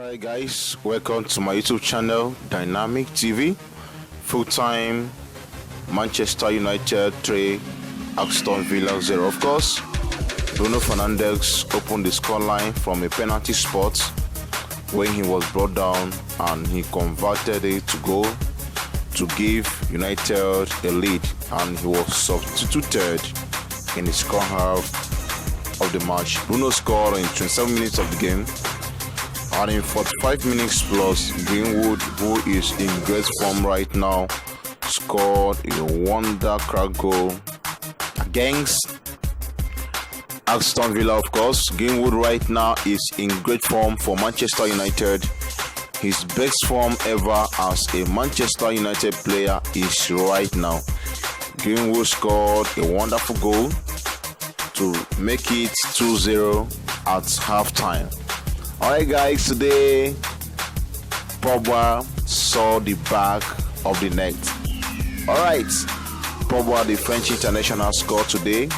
Alright guys, welcome to my YouTube channel, Dynamic TV. Full-time Manchester United 3, Aston Villa 0. Of course, Bruno Fernandes opened the scoreline from a penalty spot when he was brought down, and he converted it to goal to give United a lead, and he was substituted in the second half of the match. Bruno scored in 27 minutes of the game, and in 45 minutes plus, Greenwood, who is in great form right now, scored a wonder crack goal against Aston Villa. Of course, Greenwood right now is in great form for Manchester United. His best form ever as a Manchester United player is right now. Greenwood scored a wonderful goal to make it 2-0 at halftime. Alright guys, today Pogba saw the back of the net. Alright, Pogba, the French international, scored today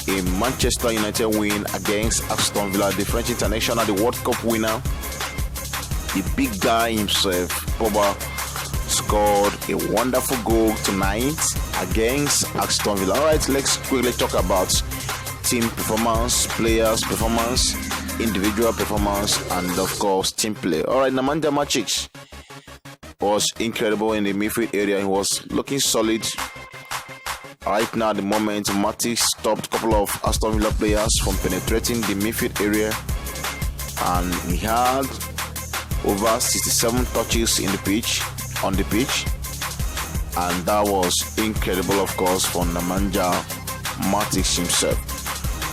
a Manchester United win against Aston Villa. The French international, the World Cup winner, the big guy himself, Pogba, scored a wonderful goal tonight against Aston Villa. Alright, let's quickly talk about team performance, players' performance, individual performance, and of course team play. Alright, Nemanja Matic was incredible in the midfield area. He was looking solid. Right now at the moment, Matic stopped a couple of Aston Villa players from penetrating the midfield area, and he had over 67 touches on the pitch, and that was incredible, of course, for Nemanja Matic himself.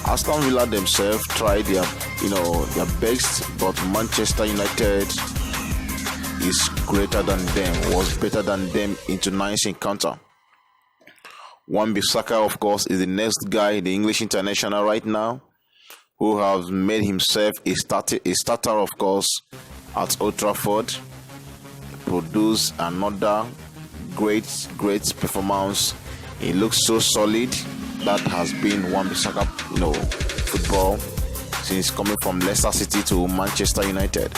Aston Villa themselves tried their best, but Manchester United is greater than them, was better than them in tonight's encounter. Wan-Bissaka, of course, is the next guy, the English international right now, who has made himself a starter, of course, at Old Trafford. Produced another great performance. He looks so solid. That has been Wan-Bissaka, football since coming from Leicester City to Manchester United.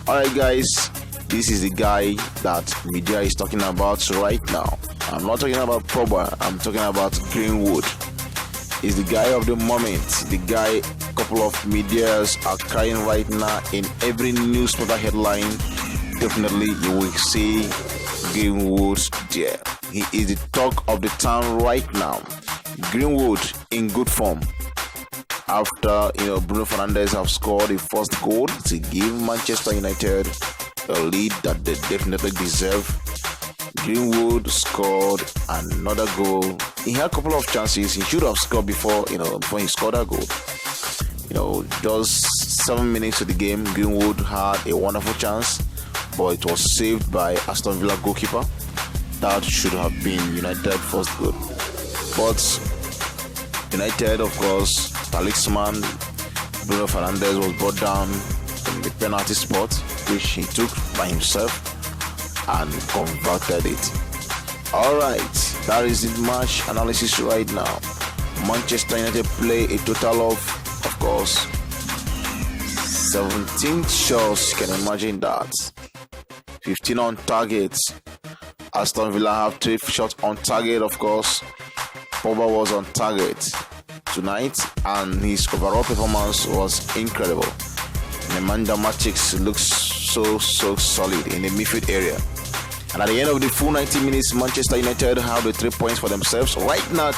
Alright guys, this is the guy that media is talking about right now. I'm not talking about Pogba, I'm talking about Greenwood. He's the guy of the moment, the guy a couple of medias are crying right now. In every newspaper headline, definitely you will see Greenwood there. He is the talk of the town right now. Greenwood in good form after Bruno Fernandes have scored the first goal to give Manchester United a lead that they definitely deserve. Greenwood scored another goal. He had a couple of chances. He should have scored before he scored that goal. Just 7 minutes of the game, Greenwood had a wonderful chance, but it was saved by Aston Villa goalkeeper. That should have been United first goal. But United, of course, talisman Bruno Fernandes was brought down in the penalty spot, which he took by himself and converted it. Alright, that is the match analysis right now. Manchester United play a total of course, 17 shots. You can imagine that. 15 on target. Aston Villa have 3 shots on target, of course. Pogba was on target tonight, and his overall performance was incredible. Nemanja Matic looks so solid in the midfield area. And at the end of the full 90 minutes, Manchester United have the 3 points for themselves. Right now,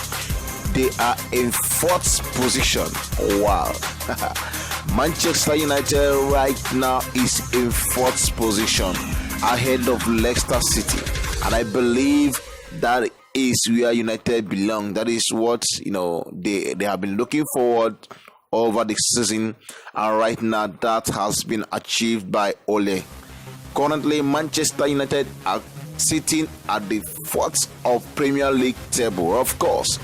they are in 4th position. Wow. Manchester United right now is in 4th position, ahead of Leicester City. And I believe that is where United belong. That is what they have been looking forward over the season, and right now that has been achieved by Ole. Currently, Manchester United are sitting at the 4th of Premier League table. Of course,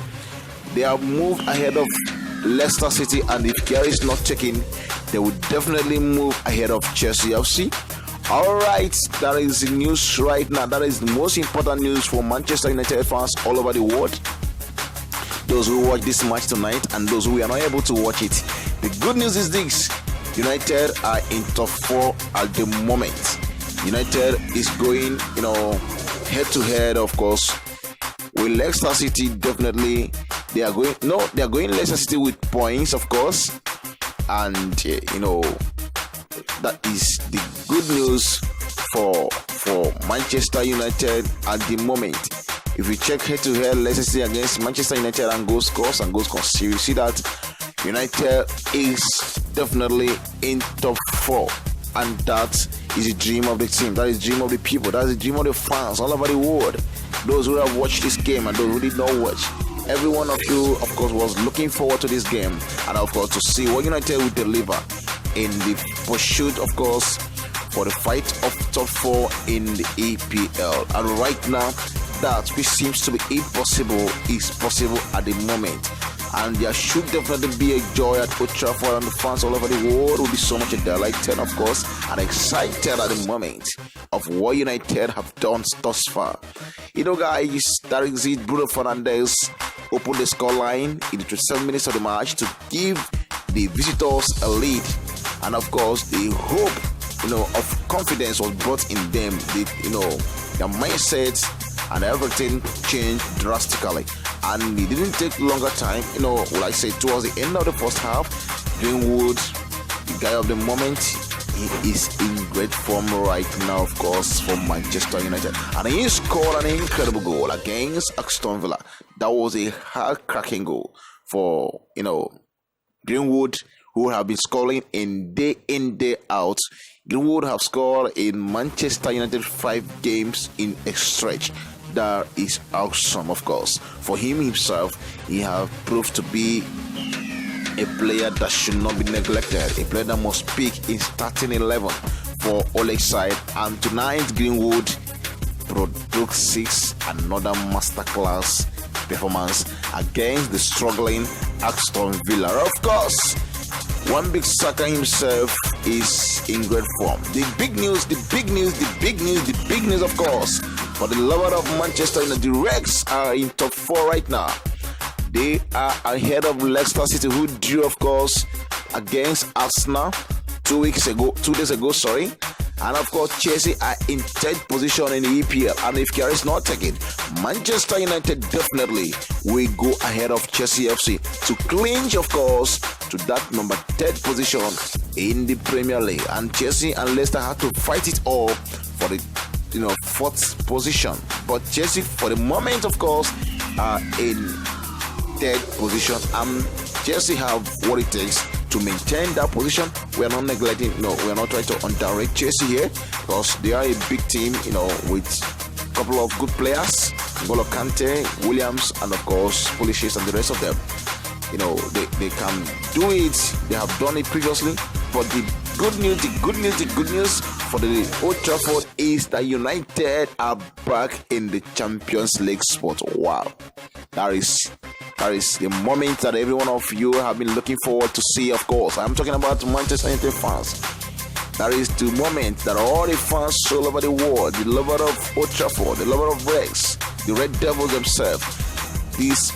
they have moved ahead of Leicester City, and if care is not taken, they will definitely move ahead of Chelsea FC. Alright, that is the news right now. That is the most important news for Manchester United fans all over the world. Those who watch this match tonight and those who are not able to watch it. The good news is this: United are in top 4 at the moment. United is going, head to head, of course, with Leicester City. Definitely, they are going Leicester City with points, of course, and that is the good news for Manchester United at the moment. If you check head to head Leicester City against Manchester United and goal scores, you see that United is definitely in top 4, and that is the dream of the team. That is the dream of the people. That is the dream of the fans all over the world. Those who have watched this game and those who did not watch, every one of you, of course, was looking forward to this game, and of course to see what United will deliver in the pursuit, of course, for the fight of top 4 in the EPL. And right now, that which seems to be impossible is possible at the moment. And there should definitely be a joy at Old Trafford, and the fans all over the world will be so much delighted, of course, and excited at the moment of what United have done thus far. Guys, that is it. Bruno Fernandes opened the scoreline in the 27 minutes of the match to give the visitors a lead, and of course, the hope, of confidence was brought in them. Their mindset and everything changed drastically. And it didn't take longer time, like I said, towards the end of the first half, Greenwood, the guy of the moment, he is in great form right now, of course, for Manchester United. And he scored an incredible goal against Aston Villa. That was a heart-cracking goal for, Greenwood, who have been scoring in, day out. Greenwood have scored in Manchester United 5 games in a stretch. That is awesome, of course. For him himself, he have proved to be a player that should not be neglected, a player that must peak in starting 11 for Ole's side. And tonight, Greenwood produced another masterclass performance against the struggling Aston Villa. Of course, one big Saka himself is in great form. The big news, of course, for the lover of Manchester United, the Reds are in top 4 right now. They are ahead of Leicester City, who drew, of course, against Arsenal 2 days ago. And of course, Chelsea are in 3rd position in the EPL. And if care is not taken, Manchester United definitely will go ahead of Chelsea FC to clinch, of course, to that number 3rd position in the Premier League. And Chelsea and Leicester had to fight it all for the 4th position. But Chelsea, for the moment, of course, are in 3rd position. Chelsea have what it takes to maintain that position. We are not neglecting, we are not trying to underrate Chelsea here, because they are a big team, with a couple of good players, N'Golo Kante, Williams, and of course, Pulisic and the rest of them. They can do it. They have done it previously. But the good news for the Old Trafford is that United are back in the Champions League spot. Wow. That is the moment that every one of you have been looking forward to see, of course. I'm talking about Manchester United fans. That is the moment that all the fans all over the world, the lover of Old Trafford, the lover of Rex, the Red Devils themselves, this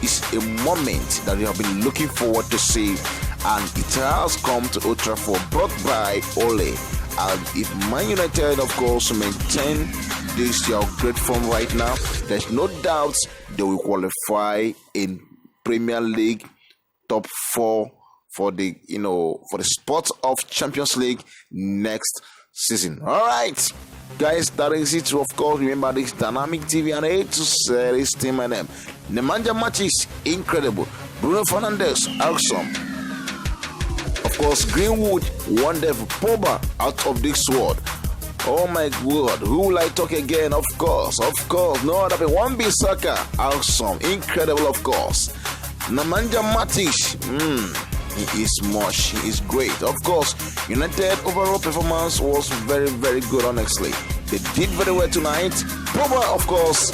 is a moment that we have been looking forward to see, and it has come to Old Trafford, brought by Ole. And if Man United, of course, maintain this great form right now, there's no doubt they will qualify in Premier League top 4 for the spot of Champions League next season. All right, guys, that is it. Of course, remember this Dynamic TV and A to say this team and them. Nemanja matches incredible. Bruno Fernandes awesome. Of course, Greenwood wonderful. Pogba out of this world. Oh my God, who will I talk again? Of course, no other than Wan-Bissaka, awesome, incredible, of course. Nemanja Matic, he is much, he is great. Of course, United overall performance was very, very good, honestly. They did very well tonight. Pogba, of course,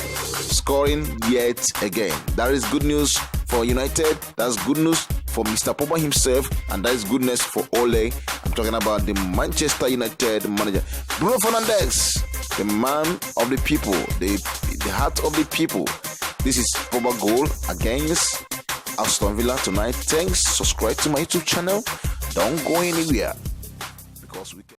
scoring yet again. That is good news for United. That's good news for Mr. Pogba himself, and that is goodness for Ole. I'm talking about the Manchester United manager. Bruno Fernandes, the man of the people, the heart of the people. This is Pogba goal against Aston Villa tonight. Thanks. Subscribe to my YouTube channel. Don't go anywhere because we can.